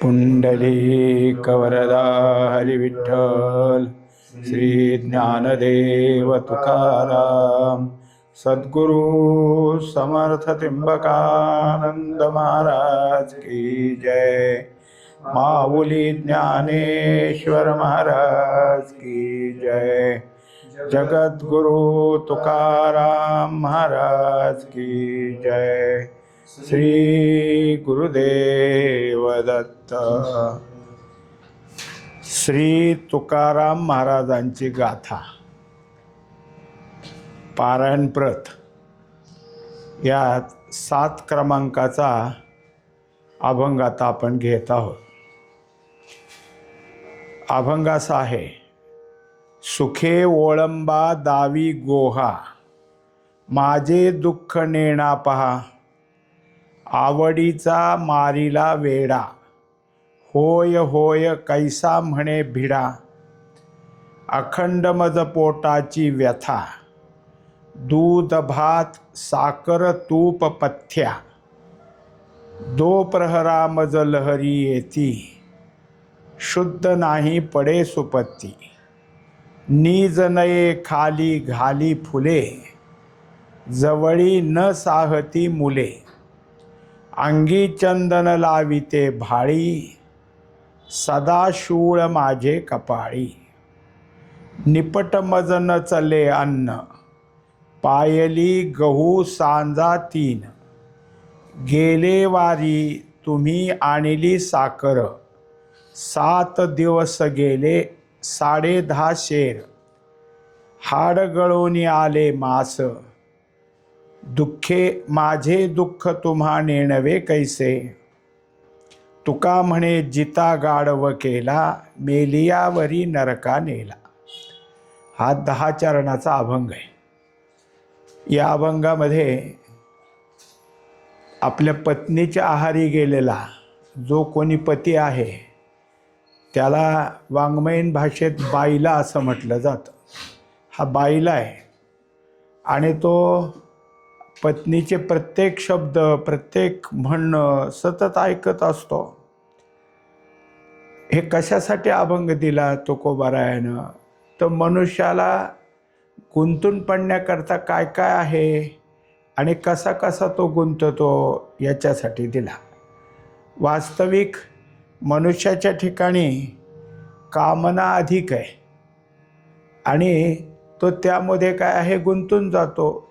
पुंडलीकवरदा हरिविठ्ठल श्री ज्ञानदेव तुकाराम सद्गुरु समर्थ त्र्यंबकानंद महाराज की जय। माऊली ज्ञानेश्वर महाराज की जय। जगद्गुरु तुकाराम महाराज की जय। श्री गुरुदेव दत्त। श्री तुकाराम महाराजांची गाथा पारायण प्रत यात 7 क्रमांकाचा अभंग आता आपण घेत आहोत। अभंग असा आहे, सुखे ओळंबा दावी गोहा, माझे दुःख नेणा पहा, आवडीचा मारिला वेडा, होय होय कैसा म्हणे भिडा, अखंड मज पोटाची व्यथा, दूध भात साखर तूप पथ्या, दो प्रहरा मज लहरी येती, शुद्ध नाही पडे सुपत्ती, नीज नये खाली घाली फुले, जवळी न साहती मुले, अंगी चंदन लाविते भाळी, सदा शूळ माझे कपाळी, निपट मज न चले अन्न, पायली गहू सांजा 3, गेले वारी तुम्ही आणली साखर, 7 दिवस गेले 10.5 शेर, हाड गळून आले मास, दुःखे माझे दुःख तुम्हा नेणवे कैसे, तुका म्हणे जिता गाढव केला, मेलियावरी नरका नेला। हा 10 चरणाचा अभंग आहे। या अभंगामध्ये आपल्या पत्नीच्या आहारी गेलेला जो कोणी पती आहे त्याला वाङ्मयीन भाषेत बाईला असं म्हटलं जातं। हा बाईला आहे आणि तो पत्नीचे प्रत्येक शब्द प्रत्येक म्हणणं सतत ऐकत असतो। हे कशासाठी अभंग दिला तुकोबारायानं, तर मनुष्याला गुंतून पडण्याकरता काय काय आहे आणि कसा कसा तो गुंततो याच्यासाठी दिला। वास्तविक मनुष्याच्या ठिकाणी कामना अधिक आहे आणि तो त्यामध्ये काय आहे गुंतून जातो।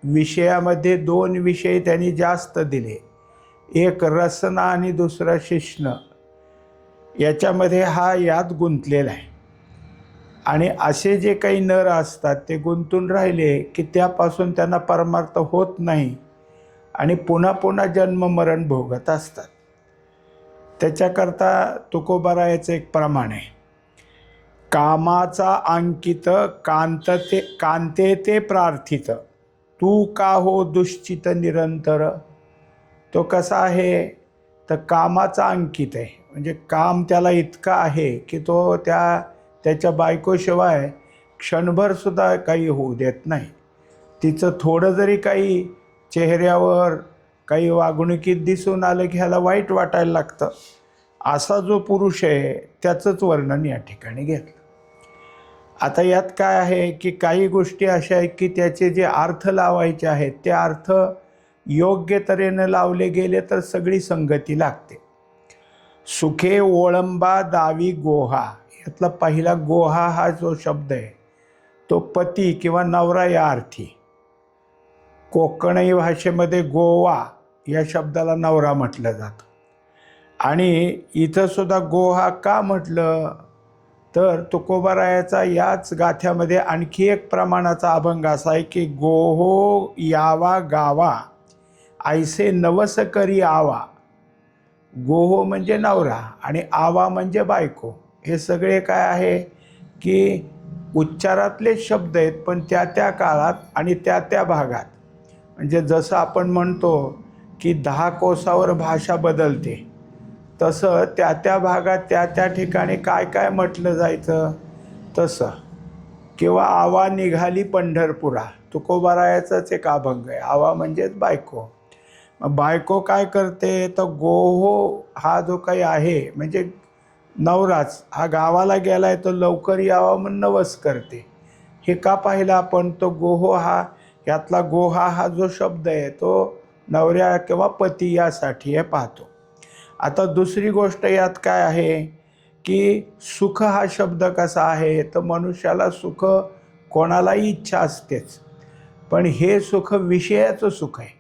विषयामध्ये 2 विषय त्यांनी जास्त दिले, एक रसना आणि दुसरा शिष्ण। याच्यामध्ये हा यात गुंतलेला आहे आणि असे जे काही नर असतात ते गुंतून राहिले की त्यापासून त्यांना परमार्थ होत नाही आणि पुन्हा पुन्हा जन्म मरण भोगत असतात। त्याच्याकरता तुकोबारायाचं एक प्रमाण आहे, कामाचा अंकित कांते ते प्रार्थित, तू का हो दुश्चित निरंतर। तो कसा आहे तर कामाचा अंकित आहे, म्हणजे काम त्याला इतका आहे की तो त्याच्या बायकोशिवाय क्षणभर सुद्धा काही होऊ देत नाही। तिचं थोडं जरी काही चेहऱ्यावर काही वागणुकीत दिसून आलं की ह्याला वाईट वाटायला लागतं। असा जो पुरुष आहे त्याचंच वर्णन या ठिकाणी घेतलं। आता यात काय आहे की काही गोष्टी अशा आहेत की त्याचे जे अर्थ लावायचे आहेत ते अर्थ योग्य तऱ्हेनं लावले गेले तर सगळी संगती लागते। सुखे ओळंबा दावी गोहा, यातला पहिला गोहा हा जो शब्द आहे तो पती किंवा नवरा या अर्थी। कोकणी भाषेमध्ये गोवा या शब्दाला नवरा म्हटलं जातं आणि इथं सुद्धा गोहा का म्हटलं तर तुकोबारायाचा याच गाथ्यामध्ये आणखी एक प्रमाणाचा अभंग असा आहे की गोहो यावा गावा, ऐसे नवस करी आवा। गोहो म्हणजे नवरा आणि आवा म्हणजे बायको। हे सगळे काय आहे की उच्चारातले शब्द आहेत पण त्या त्या काळात आणि त्या त्या भागात, म्हणजे जसं आपण म्हणतो की 10 कोसावर भाषा बदलते तसं त्या त्या भागात त्या त्या ठिकाणी काय काय म्हटलं जायचं तसं। किंवा आवा निघाली पंढरपुरा, तुकोबारायाचाच एक अभंग आहे। आवा म्हणजेच बायको। बायको काय करते, तर गोहो हा जो काही आहे म्हणजे नवराच हा गावाला गेलाय तो लवकर यावा म्हणून नवस करते. हे का पाहिलं आपण, तो गोहो हा यातला गोहा हा जो शब्द आहे तो नवऱ्या किंवा पती यासाठी हे पाहतो. आता दुसरी गोष्ट यात काय आहे की सुख हा शब्द कसा आहे, तर मनुष्याला सुख कोणालाही इच्छा असतेच, पण हे सुख विषयाचं सुख आहे.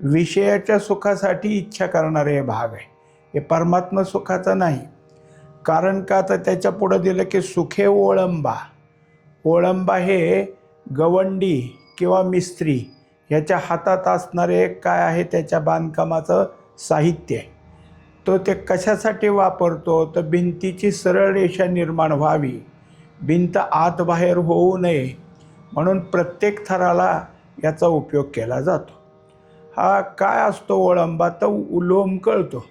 विषयाच्या सुखासाठी इच्छा करणारे हे भाग आहे, हे परमात्मा सुखाचं नाही. कारण का, तर त्याच्या पुढं दिलं की सुखे ओळंबा. ओळंबा हे गवंडी किंवा मिस्त्री ह्याच्या हातात असणारे काय आहे, त्याच्या बांधकामाचं साहित्य आहे. तो ते कशासाठी वापरतो, तर भिंतीची सरळ रेषा निर्माण व्हावी, भिंत आत बाहेर होऊ नये म्हणून प्रत्येक थराला याचा उपयोग केला जातो. हा काय असतो ओळंबा, तर लोंबकळतो.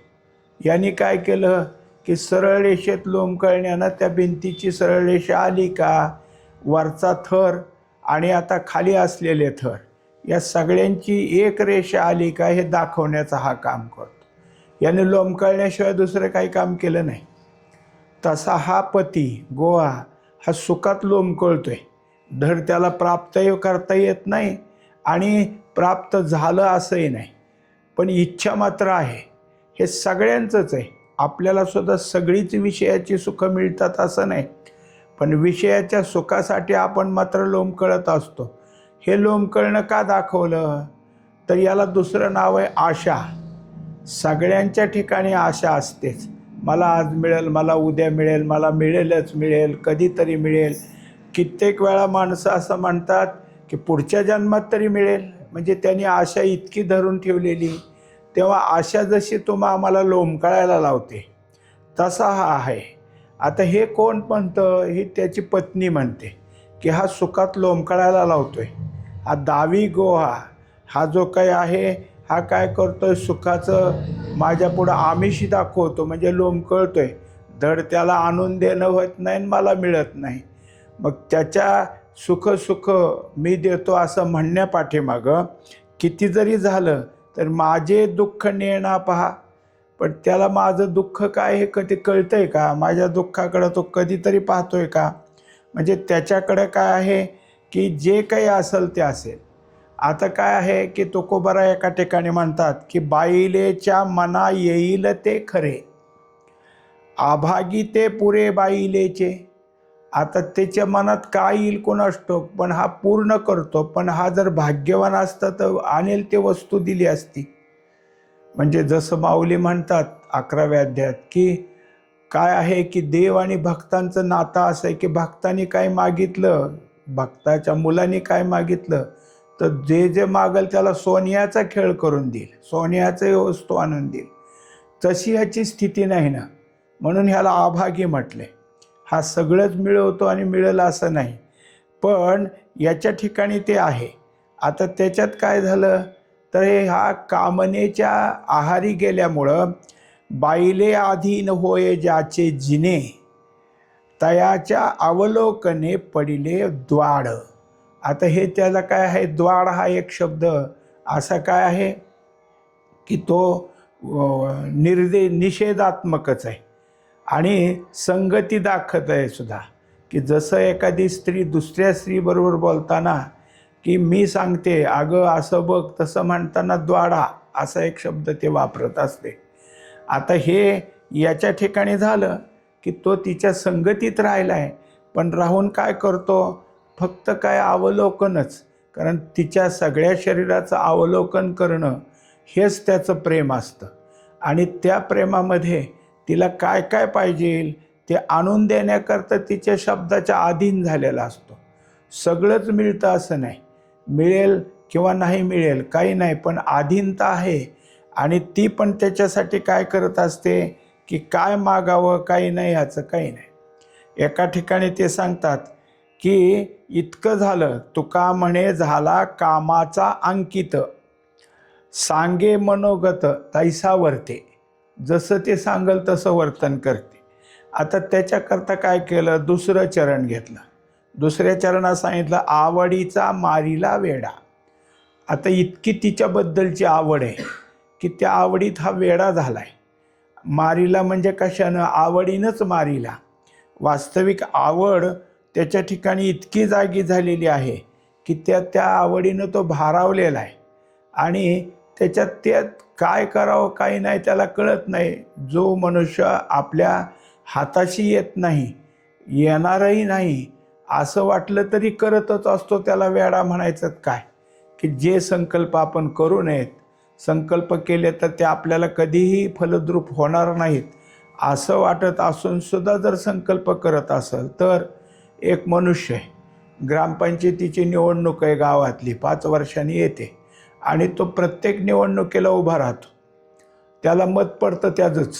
यांनी काय केलं की सरळ रेषेत लोंबकळण्यानं त्या भिंतीची सरळ रेषा आली का, वरचा थर आणि आता खाली असलेले थर या सगळ्यांची एक रेषा आली का हे दाखवण्याचा हा काम करतो. याने लोंबकळण्याशिवाय दुसरं काही काम केलं नाही. तसा हा पती गोवा हा सुखात लोंबकळतोय. धड त्याला प्राप्तही करता येत नाही आणि प्राप्त झालं असंही नाही, पण इच्छा मात्र आहे. हे सगळ्यांचंच आहे. आपल्याला सुद्धा सगळीच विषयाची सुखं मिळतात असं नाही, पण विषयाच्या सुखासाठी आपण मात्र लोंबकळत असतो. हे लोंबकळणं का दाखवलं, तर याला दुसरं नाव आहे आशा. सगळ्यांच्या ठिकाणी आशा असतेच. मला आज मिळेल, मला उद्या मिळेल, मला मिळेलच मिळेल, कधीतरी मिळेल. कित्येक वेळा माणसं असं म्हणतात की पुढच्या जन्मात तरी मिळेल, म्हणजे त्यांनी आशा इतकी धरून ठेवलेली. तेव्हा आशा जशी आम्हाला लोंबकळायला लावते तसा हा आहे. आता हे कोण म्हणतं, ही त्याची पत्नी म्हणते की हा सुखात लोंबकळायला लावतोय. हा दावी गोहा हा जो काही आहे हा काय करतोय, सुखाचं माझ्यापुढं आमिषी दाखवतो, म्हणजे लोंबकळतोय. धड त्याला आणून देणं होत नाही, मला मिळत नाही. मग त्याच्या सुख सुख मी देतो असं म्हणण्यापाठीमागं किती जरी झालं तर माझे दुःख नेणं पहा, पण त्याला माझं दुःख काय हे कधी कळतंय का, माझ्या दुःखाकडं तो कधीतरी पाहतोय का. म्हणजे त्याच्याकडे काय आहे की जे काही असेल ते असेल. आता काय आहे की तुकोबारा एका ठिकाणी म्हणतात की बाईलेच्या मना येईल ते खरे, आभागी ते पुरे बाईलेचे. आता त्याच्या मनात काय येईल कोणास ठाऊक, पण हा पूर्ण करतो. पण हा जर भाग्यवान असता तर आणेल ते वस्तू दिली असती. म्हणजे जसं माऊली म्हणतात 11व्या अध्यायात की काय आहे की देव आणि भक्तांचं नातं असं आहे की भक्तांनी काय मागितलं, भक्ताच्या मुलांनी काय मागितलं, तर जे जे मागल त्याला सोन्याचा खेळ करून देईल, सोन्याचे वस्तू आणून देईल. तशी ह्याची स्थिती नाही ना, म्हणून ह्याला अभागी म्हटले. हा सगळंच मिळवतो आणि मिळेल असं नाही, पण याच्या ठिकाणी ते आहे. आता त्याच्यात काय झालं, तर हे हा कामनेच्या आहारी गेल्यामुळं बाईले अधीन होय ज्याचे जिने, तयाच्या अवलोकने पडिले द्वाड. आता हे त्याला काय आहे, द्वाड हा एक शब्द असा काय आहे की तो निषेधात्मकच आहे आणि संगती दाखवत आहे सुद्धा. की जसं एखादी स्त्री दुसऱ्या स्त्रीबरोबर बोलताना की मी सांगते अगं असं बघ, तसं म्हणताना द्वाडा असा एक शब्द ते वापरत असते. आता हे याच्या ठिकाणी झालं की तो तिच्या संगतीत राहिला आहे, पण राहून काय करतो, फक्त काय अवलोकनच. कारण तिच्या सगळ्या शरीराचं अवलोकन करणं हेच त्याचं प्रेम असतं आणि त्या प्रेमामध्ये तिला काय काय पाहिजे ते आणून देण्याकरता तिच्या शब्दाच्या अधीन झालेला असतो. सगळंच मिळतं असं नाही, मिळेल किंवा नाही मिळेल काही नाही, पण अधीनता आहे. आणि ती पण त्याच्यासाठी काय करत असते की काय मागावं काही नाही, ह्याचं काही नाही. एका ठिकाणी ते सांगतात की इतकं झालं तुका म्हणे झाला कामाचा अंकित, सांगे मनोगत तैसा वर्ते. जसं ते सांगल तसं वर्तन करते. आता त्याच्याकरता काय केलं, दुसरं चरण घेतलं. दुसऱ्या चरणात सांगितलं आवडीचा मारीला वेडा. आता इतकी तिच्याबद्दलची आवड आहे की त्या आवडीत हा वेडा झाला आहे. मारीला म्हणजे कशानं? आवडीनंच मारीला. वास्तविक आवड त्याच्या ठिकाणी इतकी जागी झालेली आहे की त्या आवडीनं तो भारावलेला आहे आणि त्यात काय करावं काय नाही त्याला कळत नाही. जो मनुष्य आपल्या हाताशी येत नाही, येणारही नाही असं वाटलं तरी करतच असतो, त्याला वेडा म्हणायचं काय? की जे संकल्प आपण करू नयेत, संकल्प केले तर ते आपल्याला कधीही फलद्रूप होणार नाहीत असं वाटत असून सुद्धा जर संकल्प करत असेल तर एक मनुष्य आहे, ग्रामपंचायतीची निवडणूक आहे गावातली, 5 वर्षांनी येते आणि तो प्रत्येक निवडणुकीला उभा राहतो. त्याला मत पडतं त्याचंच,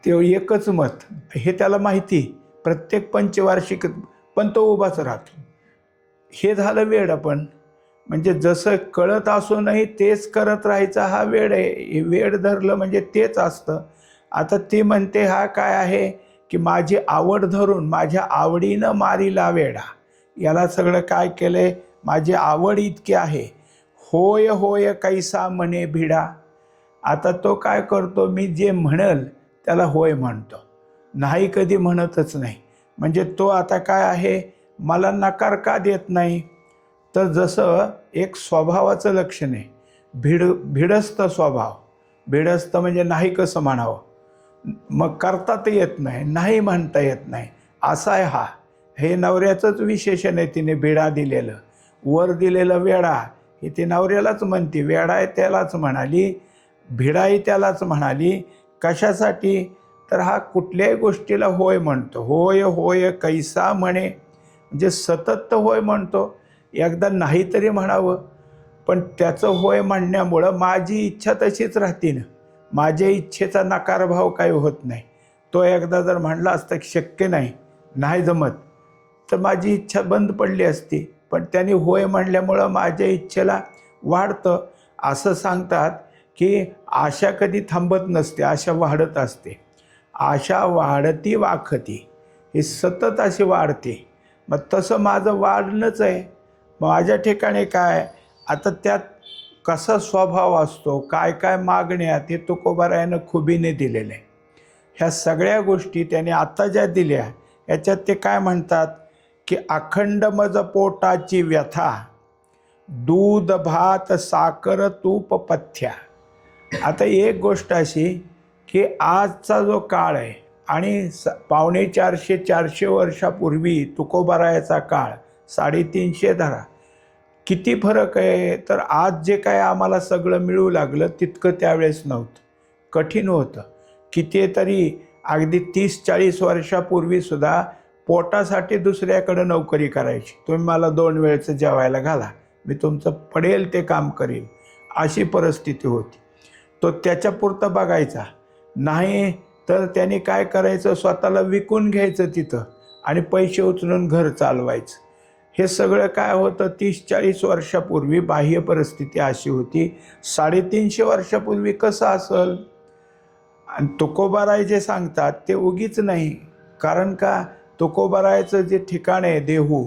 ते एकच मत हे त्याला माहिती, प्रत्येक पंचवार्षिक पण तो उभाच राहतो. हे झालं वेड. आपण म्हणजे जसं कळत असूनही तेच करत राहायचा हा वेड आहे. वेड धरलं म्हणजे तेच असतं. आता ती म्हणते हा काय आहे की माझी आवड धरून माझ्या आवडीनं मारीला वेडा. याला सगळं काय केलंय? माझी आवड इतकी आहे, होय होय कैसा म्हणे भिडा. आता तो काय करतो? मी जे म्हणेल त्याला होय म्हणतो, नाही कधी म्हणतच नाही. म्हणजे तो आता काय आहे? मला नकार का देत नाही? तर जसं एक स्वभावाचं लक्षण आहे, भिडस्त स्वभाव. भिडस्त म्हणजे नाही कसं म्हणावं, मग करता तर येत नाही, नाही म्हणता येत नाही, असा आहे हा. हे नवऱ्याचंच विशेषण आहे. तिने भिडा दिलेलं, वर दिलेलं वेडा, हे ती नवऱ्यालाच म्हणते. वेडा आहे त्यालाच म्हणाली, भिडाही त्यालाच म्हणाली. कशासाठी? तर हा कुठल्याही गोष्टीला होय म्हणतो. होय होय कैसा म्हणे, म्हणजे सतत होय म्हणतो. एकदा नाही तरी म्हणावं, पण त्याचं होय म्हणण्यामुळं माझी इच्छा तशीच राहते ना, माझ्या इच्छेचा नकारभाव काही होत नाही. तो एकदा जर म्हणला असता की शक्य नाही, नाही जमत, तर माझी इच्छा बंद पडली असती. पण त्यांनी होय म्हणल्यामुळं माझ्या इच्छेला वाढतं. असं सांगतात की आशा कधी थांबत नसते, आशा वाढत असते. आशा वाढती वाखती, ही सतत अशी वाढते. मग तसं माझं वाढणंच आहे. माझ्या ठिकाणी काय, आता त्यात कसा स्वभाव असतो, काय काय मागण्या, ते तुकोबारायानं खुबीने दिलेले आहे. ह्या सगळ्या गोष्टी त्याने आता ज्या दिल्या याच्यात ते काय म्हणतात की अखंड मज पोटाची व्यथा, दूध भात साखर तूप पथ्या. आता एक गोष्ट अशी की आजचा जो काळ आहे आणि 450 वर्षापूर्वी तुकोबारायाचा काळ, 350 धरा, किती फरक आहे. तर आज जे काय आम्हाला सगळं मिळू लागलं तितकं त्यावेळेस नव्हतं, कठीण होतं. कितीतरी अगदी 30-40 वर्षापूर्वीसुद्धा पोटासाठी दुसऱ्याकडं नोकरी करायची. तुम्ही मला 2 वेळचं जेवायला घाला, मी तुमचं पडेल ते काम करील, अशी परिस्थिती होती. तो त्याच्यापुरतं बघायचा नाही, तर त्याने काय करायचं, स्वतःला विकून घ्यायचं तिथं आणि पैसे उचलून घर चालवायचं. हे सगळं काय होतं 30-40 वर्षापूर्वी. बाह्य परिस्थिती अशी होती. 350 वर्षापूर्वी कसं असेल? आणि तुकोबाराय जे सांगतात ते उगीच नाही. कारण का, तुकोबारायचं जे ठिकाण आहे देहू,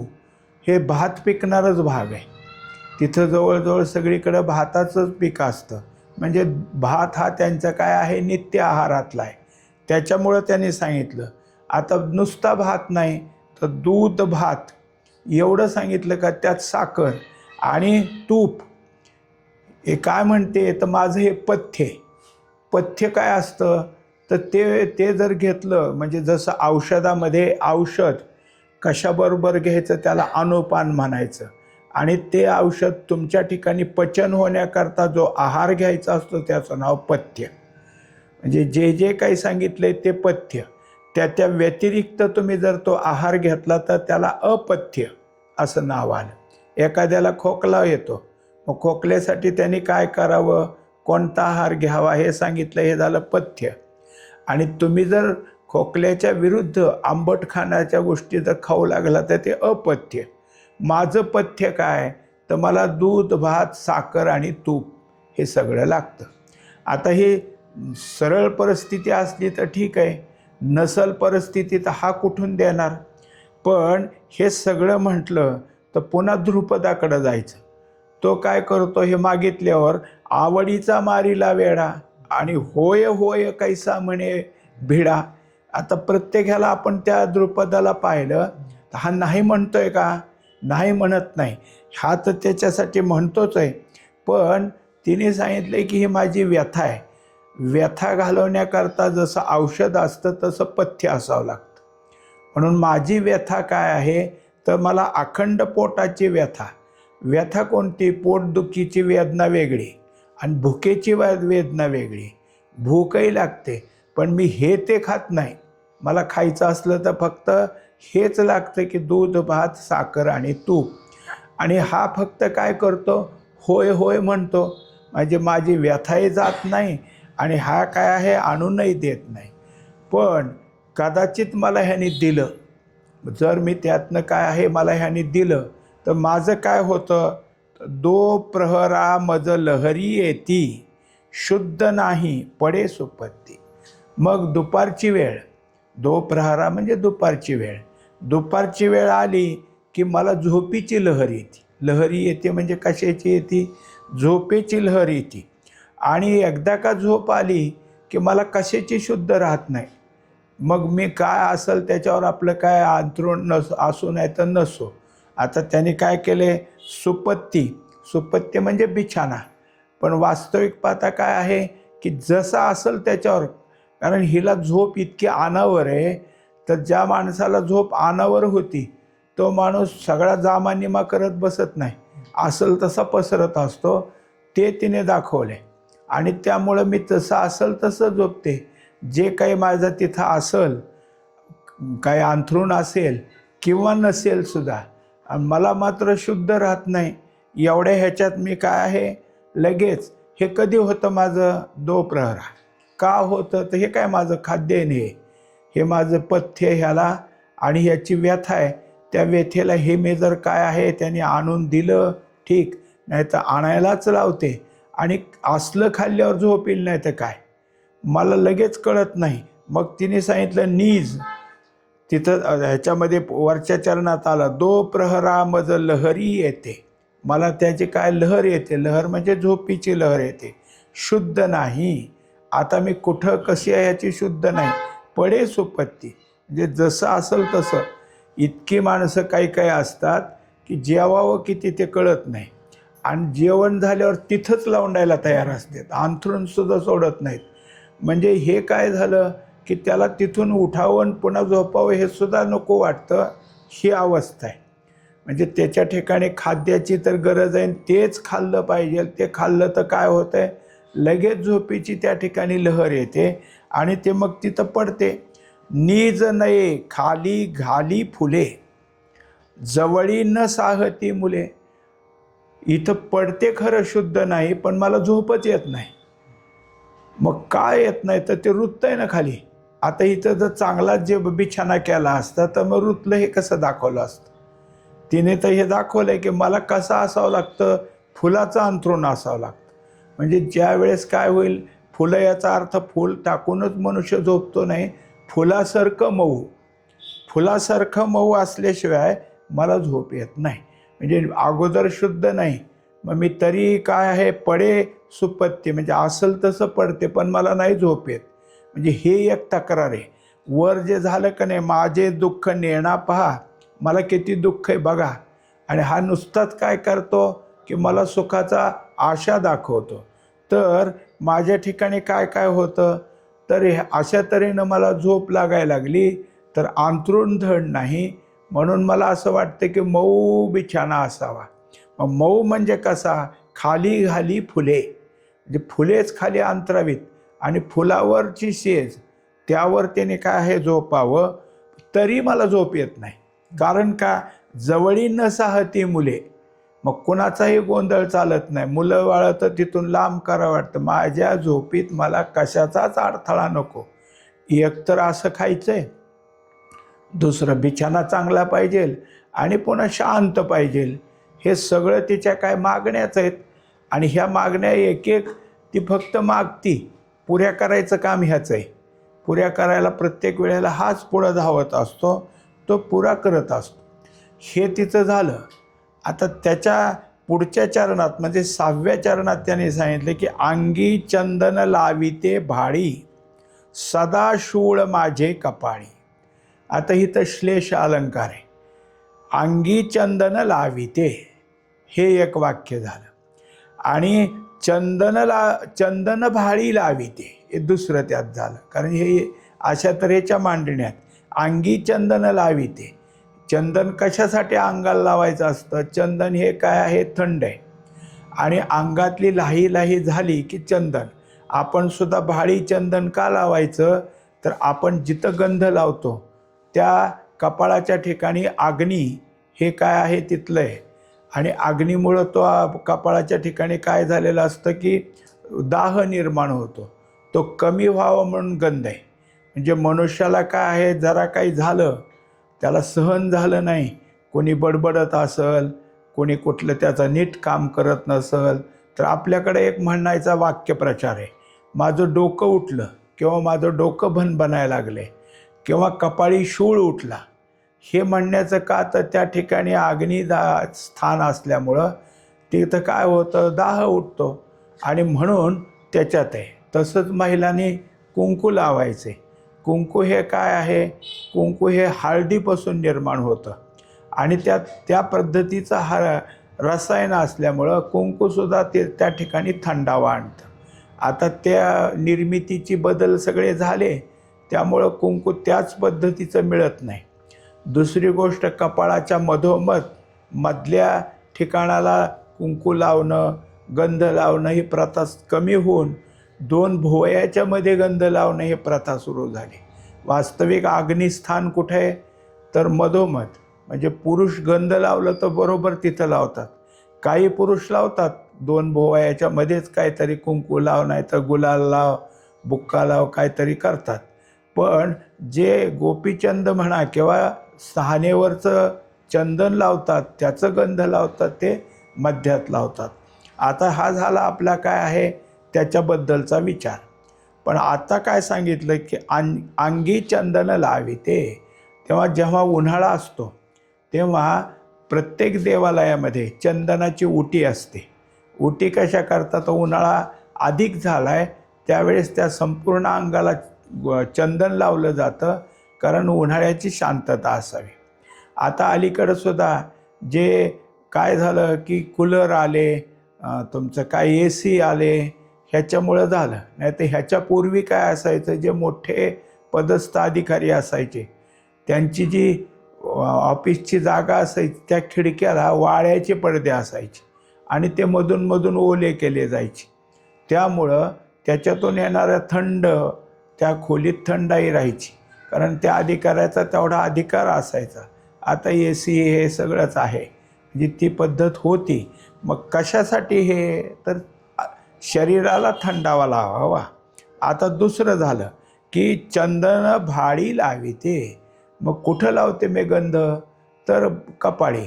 हे भात पिकणारच भाग आहे. तिथं जवळजवळ सगळीकडं भाताचंच पीक असतं. म्हणजे भात हा त्यांचा काय आहे, नित्य आहारातला आहे. त्याच्यामुळं त्यांनी सांगितलं. आता नुसता भात नाही तर दूध भात एवढं सांगितलं का, त्यात साखर आणि तूप. हे काय म्हणते, तर माझं हे पथ्य काय असतं, तर ते जर घेतलं म्हणजे जसं औषधामध्ये औषध कशाबरोबर घ्यायचं त्याला अनुपान म्हणायचं. आणि ते औषध तुमच्या ठिकाणी पचन होण्याकरता जो आहार घ्यायचा असतो त्याचं नाव पथ्य. म्हणजे जे काही सांगितलंय ते पथ्य. त्या व्यतिरिक्त तुम्ही जर तो आहार घेतला तर त्याला अपथ्य असं नाव आलं. एखाद्याला खोकला येतो, मग खोकल्यासाठी त्यांनी काय करावं, कोणता आहार घ्यावा हे सांगितलं, हे झालं पथ्य. आणि तुम्ही जर खोकल्याच्या विरुद्ध आंबट खाण्याच्या गोष्टी जर खाऊ लागला तर ते अपथ्य. माझं पथ्य काय, तर मला दूध भात साखर आणि तूप हे सगळं लागतं. आता ही सरळ परिस्थिती असली तर ठीक आहे, नसल परिस्थिती तर हा कुठून देणार. पण हे सगळं म्हटलं तर पुन्हा ध्रुपदाकडं जायचं. तो काय करतो, हे मागितल्यावर आवडीचा मारीला वेडा आणि होय होय कैसा म्हणे भिडा. आता प्रत्येकाला आपण त्या द्रुपदाला पाहिलं तर हा नाही म्हणतोय का? नाही म्हणत नाही. हा तर त्याच्यासाठी म्हणतोच आहे, पण तिने सांगितले की ही माझी व्यथा आहे. व्यथा घालवण्याकरता जसं औषध असतं तसं पथ्य असावं लागतं. म्हणून माझी व्यथा काय आहे तर मला अखंड पोटाची व्यथा. व्यथा कोणती? पोटदुखीची वेदना वेगळी आणि भुकेची वेदना वेगळी. भूकही लागते, पण मी हे ते खात नाही. मला खायचं असलं तर फक्त हेच लागतं की दूध भात साखर आणि तूप. आणि हा फक्त काय करतो? होय होय म्हणतो. म्हणजे माझी व्यथाही जात नाही आणि हा काय आहे आणूनही देत नाही. पण कदाचित मला ह्याने दिलं, जर मी त्यातनं काय आहे मला ह्याने दिलं तर माझं काय होतं? दो प्रहरा मज लहरी येती, शुद्ध नाही पडे सुपत्ती. मग दुपारची वेळ, दो प्रहरा म्हणजे दुपारची वेळ, दुपारची वेळ आली की मला झोपीची लहर येते. लहरी येते म्हणजे कशाची येते? झोपेची लहर येते. आणि एकदा का झोप आली की मला कशाची शुद्ध राहत नाही. मग मी काय असेल त्याच्यावर आपलं काय अंथरूण असू नाही तर नसो. आता त्याने काय केले? सुपत्ती. सुपत्ती म्हणजे बिछाना. पण वास्तविक पाहता काय आहे की जसं असेल त्याच्यावर, कारण हिला झोप इतकी अनावर आहे, तर ज्या माणसाला झोप अनावर होती तो माणूस सगळा जामानिमा करत बसत नाही, असेल तसा पसरत असतो. ते तिने दाखवले आणि त्यामुळं मी तसं असेल तसं झोपते. जे काही माझं तिथं असेल, काही अंथरूण असेल किंवा नसेल सुद्धा, मला मात्र शुद्ध राहत नाही. एवढ्या ह्याच्यात मी काय आहे लगेच. हे कधी होतं माझं? दो प्रहरा. का होतं? तर हे काय माझं खाद्य नाही, हे माझं पथ्य ह्याला आणि ह्याची व्यथा आहे. त्या व्यथेला हे मी जर काय आहे त्याने आणून दिलं ठीक, नाही तर आणायलाच लावते. आणि असलं खाल्ल्यावर झोप येईल नाही तर काय, मला लगेच कळत नाही. मग तिने सांगितलं नीज. तिथं ह्याच्यामध्ये वरच्या चरणात आलं दो प्रहरा मज लहरी येते. मला त्याची काय लहर येते? लहर म्हणजे झोपीची लहर येते. शुद्ध नाही. आता मी कुठं कशी आहे याची शुद्ध नाही. पडे सुपत्ती म्हणजे जसं असेल तसं. इतकी माणसं काही काही असतात की जेवावं किती ते कळत नाही आणि जेवण झाल्यावर तिथंच लावून तयार असतात, अंथरूण सुद्धा सोडत नाहीत. म्हणजे हे काय झालं की त्याला तिथून उठावं आणि पुन्हा झोपावं हे सुद्धा नको वाटतं. ही अवस्था आहे. म्हणजे त्याच्या ठिकाणी खाद्याची तर गरज आहे, तेच खाल्लं पाहिजे. ते खाल्लं तर काय होतं आहे, लगेच झोपेची त्या ठिकाणी लहर येते आणि ते मग तिथं पडते. नीज नये खाली घाली फुले, जवळी न साहती मुले. इथं पडते खरं, शुद्ध नाही, पण मला झोपच येत नाही. मग काय येत नाही तर ते रुततंय ना खाली. आता इथं जर चांगला जे बिछाना केला असता तर मग रुतलं हे कसं दाखवलं असतं? तिने तर हे दाखवलंय की मला कसं असावं लागतं? फुलाचं अंथरूण असावं लागतं. म्हणजे ज्या वेळेस काय होईल, फुलं याचा अर्थ फूल टाकूनच मनुष्य झोपतो नाही, फुलासारखं मऊ. फुलासारखं मऊ असल्याशिवाय मला झोप येत नाही. म्हणजे अगोदर शुद्ध नाही, मग मी तरी काय आहे पडे सुपत्ती म्हणजे असेल तसं पडते पण मला नाही झोप येत. म्हणजे हे एक तक्रार आहे. वर जे झालं का नाही, माझे दुःख नेणा पहा, मला किती दुःख आहे बघा. आणि हा नुसताच काय करतो की मला सुखाचा आशा दाखवतो. तर माझ्या ठिकाणी काय काय होतं, तर अशा तऱ्हेनं मला झोप लागायला लागली तर अंथरूण धड नाही. म्हणून मला असं वाटतं की मऊ बिछाना असावा. मग मऊ म्हणजे कसा? खाली घाली फुले, म्हणजे फुलेच खाली अंतरावीत आणि फुलावरची शेज त्यावर त्याने काय आहे झोपावं. तरी मला झोप येत नाही. कारण का? जवळी न साहती मुले. मग कुणाचाही गोंधळ चालत नाही. मुलं बाळं तर तिथून लांब करावं वाटतं. माझ्या झोपीत मला कशाचाच अडथळा नको. एकतर असं खायचंय, दुसरं बिछाना चांगला पाहिजे आणि पुन्हा शांत पाहिजे. हे सगळं तिच्या काय मागण्याच आहेत. आणि ह्या मागण्या एक एक ती फक्त मागती, पुऱ्या करायचं काम ह्याचं आहे. पुऱ्या करायला प्रत्येक वेळेला हाच पुढं धावत असतो, तो पुरा करत असतो. हे तिचं झालं. आता त्याच्या पुढच्या चरणात म्हणजे 6व्या चरणात त्याने सांगितले की अंगी चंदन लाविते भाळी सदा शूळ माझे कपाळी. आता इथं श्लेष अलंकार आहे. अंगी चंदन लाविते हे एक वाक्य झालं आणि चंदन भाळी लाविते हे दुसरं त्यात झालं. कारण हे अशा तऱ्हेच्या मांडण्यात अंगी चंदन लाविते, चंदन कशासाठी अंगाला लावायचं असतं? चंदन हे काय आहे? थंड आहे आणि अंगातली लाही लाही झाली की चंदन. आपण सुद्धा भाळी चंदन का लावायचं? तर आपण जिथं गंध लावतो त्या कपाळाच्या ठिकाणी अग्नी हे काय आहे तिथलं आहे आणि अग्नीमुळं तो कपाळाच्या ठिकाणी काय झालेलं असतं की दाह निर्माण होतो, तो कमी व्हावा म्हणून गंध आहे. म्हणजे मनुष्याला काय आहे, जरा काही झालं त्याला सहन झालं नाही, कोणी बडबडत असेल, कोणी कुठलं त्याचं नीट काम करत नसेल तर आपल्याकडे एक म्हणायचा वाक्यप्रचार आहे, माझं डोकं उठलं किंवा माझं डोकं भनभनायला लागले किंवा कपाळी शूळ उठला. हे म्हणण्याचं का? तर त्या ठिकाणी स्थान असल्यामुळं तिथं काय होतं, दाह उठतो आणि म्हणून त्याच्यात आहे. तसंच महिलांनी कुंकू लावायचे. कुंकू हे काय आहे? कुंकू हे हळदीपासून निर्माण होतं आणि त्या पद्धतीचं रसायन असल्यामुळं कुंकूसुद्धा त्या ठिकाणी थंडावा आणतं. आता त्या निर्मितीची बदल सगळे झाले त्यामुळं कुंकू त्याच पद्धतीचं मिळत नाही. दुसरी गोष्ट, कपाळाच्या मधल्या ठिकाणाला कुंकू लावणं, गंध लावणं ही प्रथा कमी होऊन 2 भुवयाच्या मध्ये गंध लावणं ही प्रथा सुरू झाली. वास्तविक अग्निस्थान कुठे आहे? तर मधोमध. म्हणजे पुरुष गंध लावलं तर बरोबर तिथं लावतात. काही पुरुष लावतात 2 भुवयाच्या मध्येच काहीतरी कुंकू लाव, नाही तर गुलाल लाव, बुक्का लाव, काहीतरी करतात. पण जे गोपीचंद म्हणा किंवा सहानेवरचं चंदन लावतात, त्याचं गंध लावतात ते मध्यात लावतात. आता हा झाला आपला काय आहे त्याच्याबद्दलचा विचार. पण आता काय सांगितलं की अंगी चंदन लाविते. जेव्हा उन्हाळा असतो तेव्हा प्रत्येक देवालयामध्ये चंदनाची उटी असते. उटी कशा करतात? तर उन्हाळा अधिक झाला आहे त्यावेळेस त्या संपूर्ण अंगाला चंदन लावलं जातं, कारण उन्हाळ्याची शांतता असावी. आता अलीकडं सुद्धा जे काय झालं की कूलर आले, तुमचं काय AC आले, ह्याच्यामुळं झालं. नाही तर ह्याच्यापूर्वी काय असायचं, जे मोठे पदस्थ अधिकारी असायचे त्यांची जी ऑफिसची जागा असायची त्या खिडक्याला वाळ्याचे पडदे असायचे आणि ते मधून ओले केले जायचे. त्यामुळं त्याच्यातून येणारं थंड त्या खोलीत थंडाई राहायची, कारण त्या अधिकाऱ्याचा तेवढा अधिकार असायचा. आता AC हे सगळंच आहे, म्हणजे ती पद्धत होती. मग कशासाठी हे? तर शरीराला थंडावा लावावा. आता दुसरं झालं की चंदन भाळी लाविते. मग कुठं लावते मी गंध? तर कपाळी.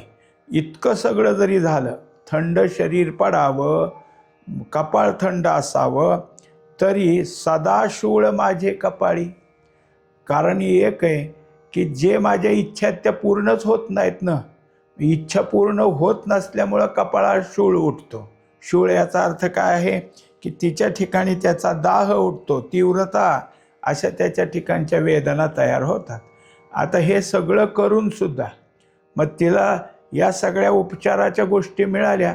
इतकं सगळं जरी झालं, थंड शरीर पडावं, कपाळ थंड असावं, तरी सदा शूळ माझे कपाळी. कारण एक आहे की जे माझ्या इच्छा आहेत त्या पूर्णच होत नाहीत ना. इच्छा पूर्ण होत नसल्यामुळं कपाळात शूळ उठतो. शूळ याचा अर्थ काय आहे की तिच्या ठिकाणी त्याचा दाह उठतो, तीव्रता, अशा त्याच्या ठिकाणच्या वेदना तयार होतात. आता हे सगळं करूनसुद्धा मग तिला या सगळ्या उपचाराच्या गोष्टी मिळाल्या.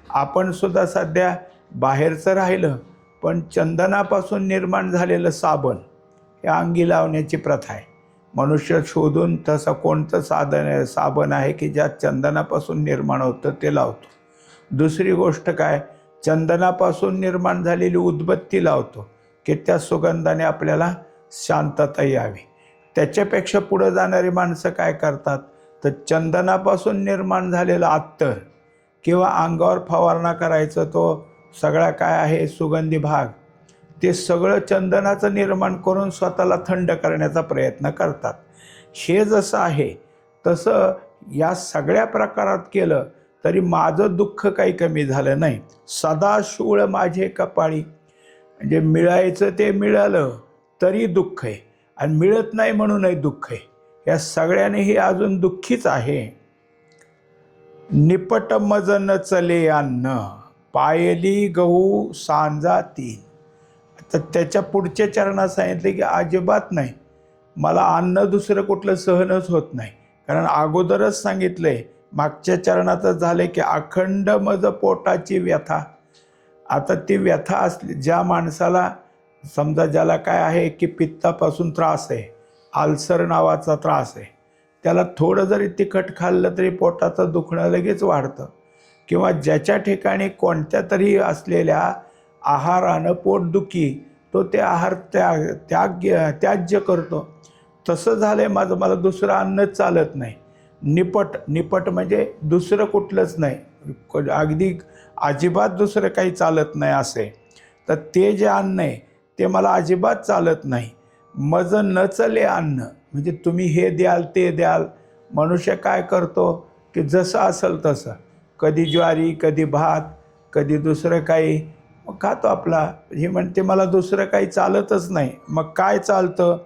आपण सुद्धा सध्या बाहेरचं राहिलं पण चंदनापासून निर्माण झालेलं साबण हे अंगी लावण्याची प्रथा आहे. मनुष्य शोधून तसं कोणतं साबण आहे की ज्यात चंदनापासून निर्माण होतं ते लावतो. दुसरी गोष्ट काय, चंदनापासून निर्माण झालेली उदबत्ती लावतो की त्या सुगंधाने आपल्याला शांतता यावी. त्याच्यापेक्षा पुढं जाणारी माणसं काय करतात, तर चंदनापासून निर्माण झालेलं अत्तर किंवा अंगावर फवारणा करायचं तो सगळा काय आहे सुगंधी भाग, ते सगळं चंदनाचं निर्माण करून स्वतःला थंड करण्याचा प्रयत्न करतात. हे जसं आहे तसं या सगळ्या प्रकारात केलं तरी माझं दुःख काही कमी झालं नाही. सदा शूळ माझे कपाळी. म्हणजे मिळायचं ते मिळालं तरी दुःख आहे आणि मिळत नाही म्हणूनही दुःख आहे. या सगळ्यानेही अजून दुःखीच आहे. निपट मज न चले अन्न, पायली गहू सांजा तीन. तर त्याच्या पुढच्या चरणात सांगितले की अजिबात नाही, मला अन्न दुसरं कुठलं सहनच होत नाही. कारण अगोदरच सांगितलंय, मागच्या चरणातच झाले की अखंड मज पोटाची व्यथा. आता ती व्यथा असली ज्या माणसाला, समजा ज्याला काय आहे की पित्तापासून त्रास आहे, आल्सर नावाचा त्रास आहे, त्याला थोडं जरी तिखट खाल्लं तरी पोटाचं दुखणं लगेच वाढतं. किंवा ज्याच्या ठिकाणी कोणत्या तरी असलेल्या आहारानं पोटदुखी, तो ते आहार त्याज्य करतो. तसं झालं आहे माझं, मला दुसरं अन्न चालत नाही. निपट म्हणजे दुसरं कुठलंच नाही, अगदी अजिबात दुसरं काही चालत नाही असे. तर ते जे अन्न आहे ते मला अजिबात चालत नाही. मज न चले अन्न म्हणजे तुम्ही हे द्याल ते द्याल. मनुष्य काय करतो की जसं असेल तसं, कधी ज्वारी, कधी भात, कधी दुसरं काही, मग खातो आपला. हे म्हणते मला दुसरं काही चालतच नाही. मग काय चालतं?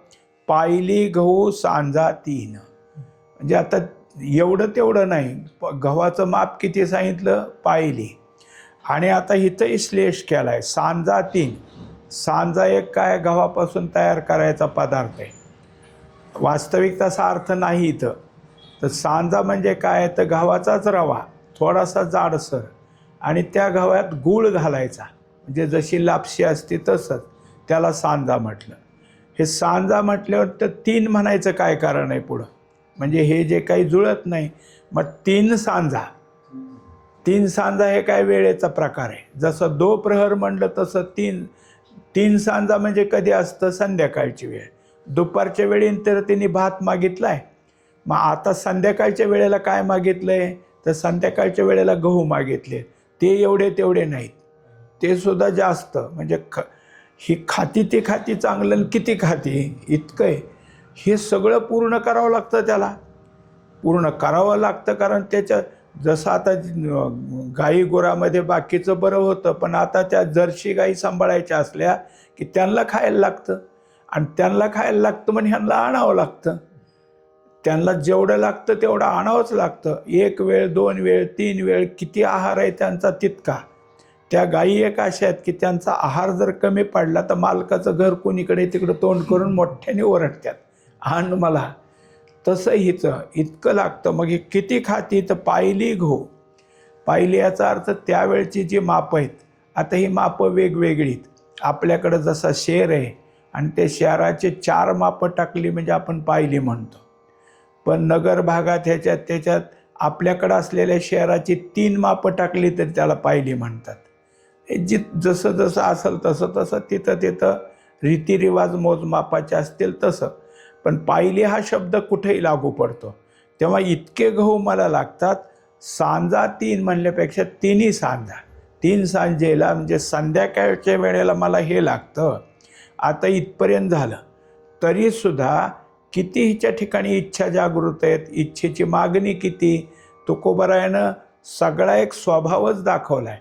पायली गहू सांजा तीन. म्हणजे आता एवढं तेवढं नाही, गव्हाचं माप किती सांगितलं? पायली. आणि आता इथंही श्लेष केला आहे, सांजा तीन. सांजा एक काय गव्हापासून तयार करायचा पदार्थ आहे, वास्तविक तसा अर्थ नाही इथं. तर सांजा म्हणजे काय, तर गव्हाचाच रवा थोडासा जाडसर आणि त्या गव्हात गूळ घालायचा, म्हणजे जशी लापशी असते तसंच त्याला सांजा म्हटलं. हे सांजा म्हटल्यावर तर तीन म्हणायचं काय कारण आहे पुढं? म्हणजे हे जे काही जुळत नाही. मग तीन सांजा, तीन सांजा हे काय वेळेचा प्रकार आहे. जसं दो प्रहर म्हणलं तसं तीन सांजा म्हणजे कधी असतं? संध्याकाळची वेळ. दुपारच्या वेळी तर त्यांनी भात मागितलाय, मग आता संध्याकाळच्या वेळेला काय मागितलंय? तर संध्याकाळच्या वेळेला गहू मागितले. ते एवढे तेवढे नाहीत, ते सुद्धा जास्त. म्हणजे ही खाती ते खाती चांगलं, किती खाती इतकं आहे. हे सगळं पूर्ण करावं लागतं, त्याला पूर्ण करावं लागतं. कारण त्याच्या जसं आता गाई गुरामध्ये बाकीचं बरं होतं, पण आता त्या जर्सी गाई सांभाळायच्या असल्या की त्यांना खायला लागतं, आणि त्यांना खायला लागतं म्हणजे ह्यांना आणावं लागतं. त्यांना जेवढं लागतं तेवढं आणावंच लागतं. एक वेळ, दोन वेळ, तीन वेळ, किती आहार आहे त्यांचा तितका. त्या गायी एक अशा आहेत की त्यांचा आहार जर कमी पडला तर मालकाचं घर कोणीकडे तिकडं तोंड करून मोठ्याने ओरडतात, आण मला. तसं हिचं इतकं लागतं. मग हे किती खाती? तर पायली गहू. पायली याचा अर्थ त्यावेळची जी मापं आहेत. आता ही मापं वेगवेगळीत. आपल्याकडं जसा शेर आहे आणि ते शेराचे 4 मापं टाकली म्हणजे आपण पायली म्हणतो. पण नगर भागात त्याच्यात आपल्याकडं असलेल्या शहराची 3 मापं टाकली तरी त्याला पायली म्हणतात. जसं जसं असेल तसं तिथं रीतिरिवाज मोजमापाचे असतील तसं. पण पायली हा शब्द कुठेही लागू पडतो. तेव्हा इतके गहू मला लागतात. सांजा तीन म्हणल्यापेक्षा तिन्ही सांजा, 3 सांजेला म्हणजे संध्याकाळच्या वेळेला मला हे लागतं. आता इथपर्यंत झालं तरीसुद्धा किती हिच्या ठिकाणी इच्छा जागृत आहेत, इच्छेची मागणी किती. तुकोबरायानं सगळा एक स्वभावच दाखवला आहे,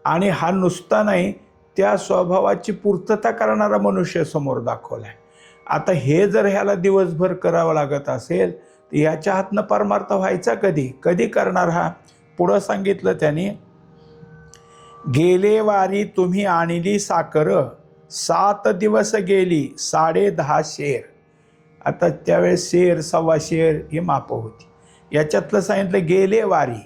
आणि हा नुसता नाही, त्या स्वभावाची पूर्तता करणारा मनुष्य समोर दाखवला आहे. आता हे जर ह्याला दिवसभर करावं लागत असेल तर ह्याच्या हातनं परमार्थ व्हायचा कधी करणार हा? पुढं सांगितलं त्यांनी, गेले वारी तुम्ही आणली साकर, 7 दिवस गेली 10.5 शेर. आता त्यावेळेस शेर, सव्वा शेर ही मापं होती. याच्यातलं सांगितलं गेले वारी.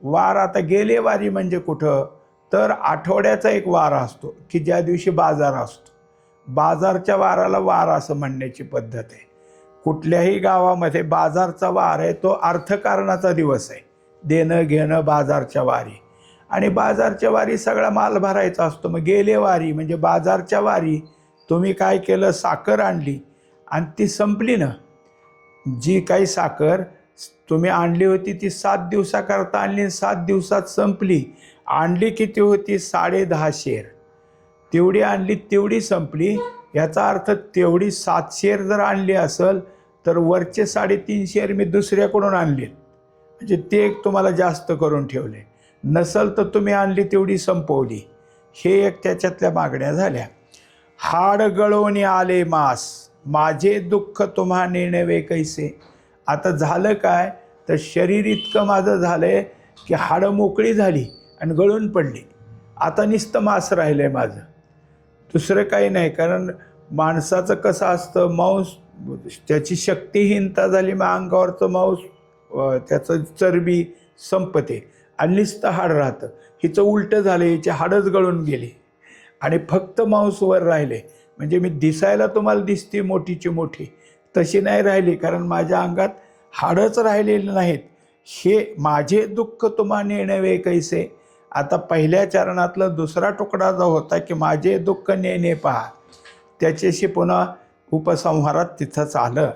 वार, आता गेले वारी म्हणजे कुठं? तर आठवड्याचा एक वार असतो की ज्या दिवशी बाजार असतो. बाजारच्या वाराला वार असं म्हणण्याची पद्धत आहे. कुठल्याही गावामध्ये बाजारचा वार आहे तो अर्थकारणाचा दिवस आहे. देणं घेणं बाजारच्या वारी, आणि बाजारच्या वारी सगळा माल भरायचा असतो. मग गेले वारी म्हणजे बाजारच्या वारी तुम्ही काय केलं? साखर आणली आणि ती संपली ना. जी काही साखर तुम्ही आणली होती ती 7 दिवसाकरता आणली, 7 दिवसात संपली. आणली किती होती? 10.5 शेर. तेवढी आणली तेवढी संपली. याचा अर्थ तेवढी 7 शेर जर आणली असेल तर वरचे 3.5 शेर मी दुसऱ्याकडून आणले, म्हणजे ते एक तुम्हाला जास्त करून ठेवले. नसल तर तुम्ही आणली तेवढी संपवली. हे एक त्याच्यातल्या मागण्या झाल्या. हाड गळवणी आले मास, माझे दुःख तुम्हा नेणवे कैसे. आता झालं काय? तर शरीर इतकं माझं झालंय की हाडं मोकळी झाली आणि गळून पडली. आता नुसतं मांस राहिलं आहे माझं, दुसरं काही नाही. कारण माणसाचं कसं असतं, मांस त्याची शक्तिहीनता झाली, मग अंगावरचं मांस त्याचं चरबी संपते आणि नुसतं हाड राहतं. हिचं उलटं झालं, हिचे हाडच गळून गेली आणि फक्त मांस वर राहिले. म्हणजे मी दिसायला तुम्हाला दिसते मोठीची मोठी, तशी नाही राहिली, कारण माझ्या अंगात हाडच राहिलेले नाहीत. हे माझे दुःख तुम्हा नेणवे कैसे. आता पहिल्या चरणातला दुसरा तुकडा जो होता की माझे दुःख नेणे पहा, त्याच्याशी पुन्हा उपसंहारात तिथंच आलं.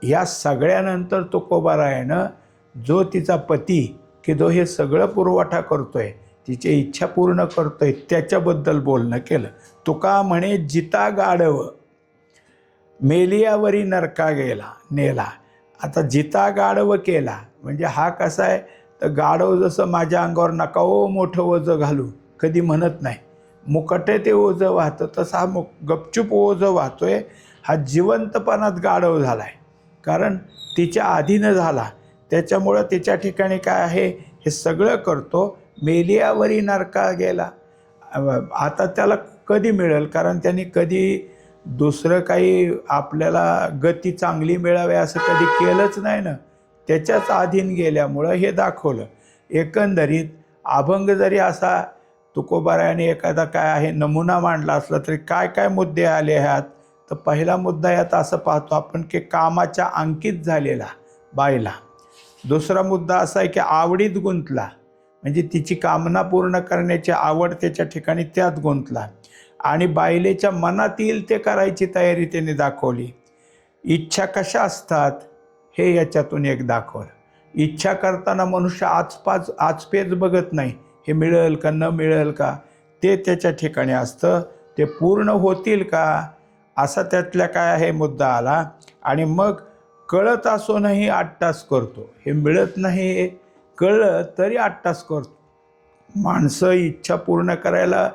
या सगळ्यानंतर तुकोबारायानं जो तिचा पती की जो हे सगळं पुरवठा करतोय, तिची इच्छा पूर्ण करतोय, त्याच्याबद्दल बोलणं केलं. तुका म्हणे जिता गाढव मेलियावरी नरका गेला नेला. आता जिता गाढव केला म्हणजे हा कसा आहे, तर गाढव जसं माझ्या अंगावर नका ओ मोठं ओझं घालू कधी म्हणत नाही, मुकटे ते ओझं वाहतं, तसं हा गपचूप ओझं वाहतोय. हा जिवंतपणात गाढव झाला आहे, कारण तिच्या अधीन झाला. त्याच्यामुळं तिच्या ठिकाणी काय आहे, हे सगळं करतो. मेलियावरी नरका गेला. आता त्याला कधी मिळेल, कारण त्यांनी कधी दुसरं काही आपल्याला गती चांगली मिळावी असं कधी केलंच नाही ना. त्याच्याच अधीन गेल्यामुळं हे दाखवलं. एकंदरीत अभंग जरी असा तुकोबारायाने एखादा काय आहे नमुना मांडला असला तरी काय काय मुद्दे आले ह्यात, तर पहिला मुद्दा यात असं पाहतो आपण की कामाच्या अंकित झालेला बाईला. दुसरा मुद्दा असा आहे की आवडीत गुंतला, म्हणजे तिची कामना पूर्ण करण्याची आवड त्याच्या ठिकाणी त्यात गुंतला आणि बायलेच्या मनात येईल ते करायची तयारी त्याने दाखवली. इच्छा कशा असतात हे याच्यातून एक दाखवलं. इच्छा करताना मनुष्य आचपेच बघत नाही, हे मिळेल का न मिळेल का, ते त्याच्या ठिकाणी असतं. ते पूर्ण होतील का असा त्यातल्या काय आहे मुद्दा आला. आणि मग कळत असूनही 8 तास करतो, हे मिळत नाही कळलं तरी 8 तास करतो. माणसं इच्छा पूर्ण करायला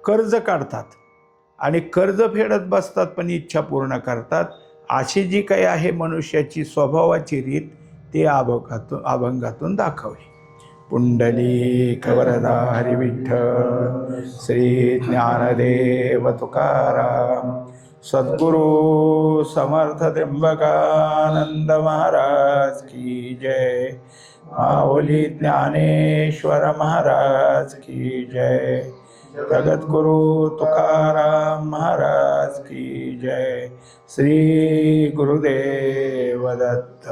कर्ज काढतात आणि कर्ज फेडत बसतात, पण इच्छा पूर्ण करतात. अशी जी काही आहे मनुष्याची स्वभावाची रीत, ती अभंगातून दाखवली. पुंडलिक वरदा हरी विठ्ठल श्री ज्ञानदेव तुकाराम सद्गुरु समर्थ त्र्यंबकानंद महाराज की जय. माऊली ज्ञानेश्वर महाराज की जय. जगद्गुरु तुकाराम महाराज की जय. श्री गुरुदेव दत्त.